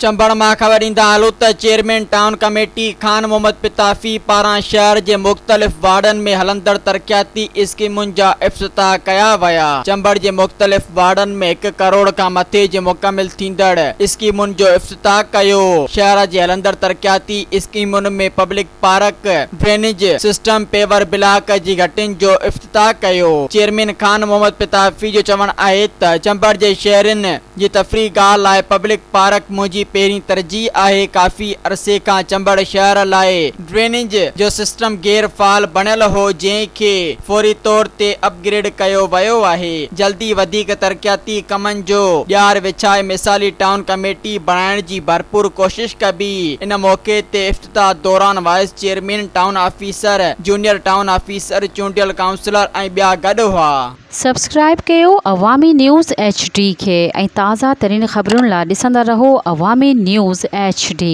चंबड़ मां ख़बर ईंदा हलूं त chairman town committee Khan Mohammad पताफी पारां शहर जे मुख्तलिफ वार्डन में हलंदड़ तरक्याती स्कीमुनि जा इफ्तिताह कया विया। चंबड़ जे मुख्तलिफ वार्डन में 1 करोड़ खां मथे जे मुकमिल थींदड़ स्कीमुनि जो इफ्तिताह कयो। शहर जे हलंदड़ तरक्याती स्कीमुनि में public park, drainage system, paver block जी घटिन जो इफ्तिताह कयो। चेयरमैन खान मोहम्मद पताफी जो चवण आहे त चंबड़ जे शहरनि जी तफ़रीह गाह लाइ पब्लिक पार्क मुंहिंजी पहिरीं तरजीह आहे। काफ़ी अरसे खां चंबड़ शहर लाइ ड्रेनेज जो सिस्टम गैर फाल बणियल हो, जंहिंखे फौरी तौर ते अपग्रेड कयो वियो आहे। जल्दी वधीक तरक्याती कमनि जो ॼार विछाए मिसाली टाउन कमेटी बणाइण जी भरपूर कोशिश कबी। इन मौके ते इफ्तिताह दौरान wise chairman, town officer, junior town officer, चूंडियल काउंसलर ऐं ॿिया गॾु हुआ। सब्सक्राइब कयो अवामी न्यूज़ HD खे ऐं ताज़ा तरीन ख़बरुनि लाइ ॾिसंदा रहो अवामी न्यूज़ HD।